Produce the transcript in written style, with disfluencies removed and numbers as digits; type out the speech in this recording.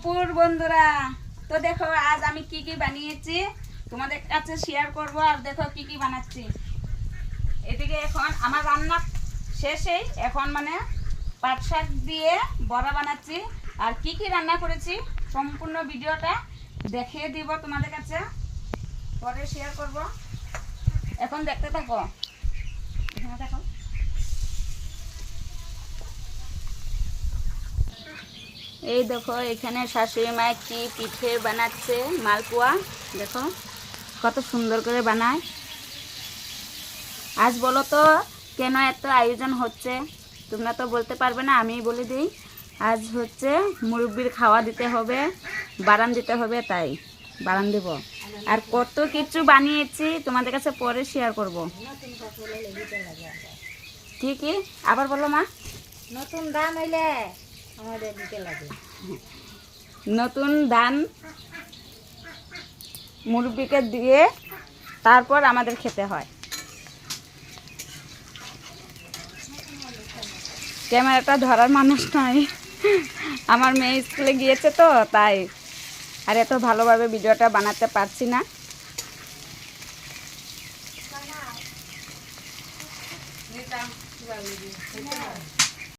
পুর বন্ধুরা, তো দেখো আজ আমি কি কি বানিয়েছি তোমাদের কাছে শেয়ার করব। আর দেখো কি কি বানাচ্ছি। এদিকে এখন আমার রান্না শেষেই এখন মানে পাট শাক দিয়ে বড়া বানাচ্ছি। আর কি কি রান্না করেছি সম্পূর্ণ ভিডিওটা দেখিয়ে দিব তোমাদের কাছে, পরে শেয়ার করব। এখন দেখতে থাকো, এখানে দেখো। এই দেখো এখানে শাশুড়ি মা কি পিঠে বানাচ্ছে, মালপোয়া। দেখো কত সুন্দর করে বানায়। আজ বলো তো কেন এত আয়োজন হচ্ছে? তোমরা তো বলতে পারবে না, আমি বলে দিই। আজ হচ্ছে মুরব্বির খাওয়া দিতে হবে, বারান দিতে হবে, তাই বারান দেব। আর কত কিছু বানিয়েছি তোমাদের কাছে পরে শেয়ার করব। ঠিকই, আবার বলো মা। নতুন ধান হইলে আমাদের দিতে লাগে। নতুন ধান মুরব্বিকে দিয়ে তারপর আমাদের খেতে হয়। ক্যামেরাটা ধরার মানুষ নাই, আমার মেয়ে স্কুলে গিয়েছে তো তাই আর এত ভালোভাবে ভিডিওটা বানাতে পারছি না।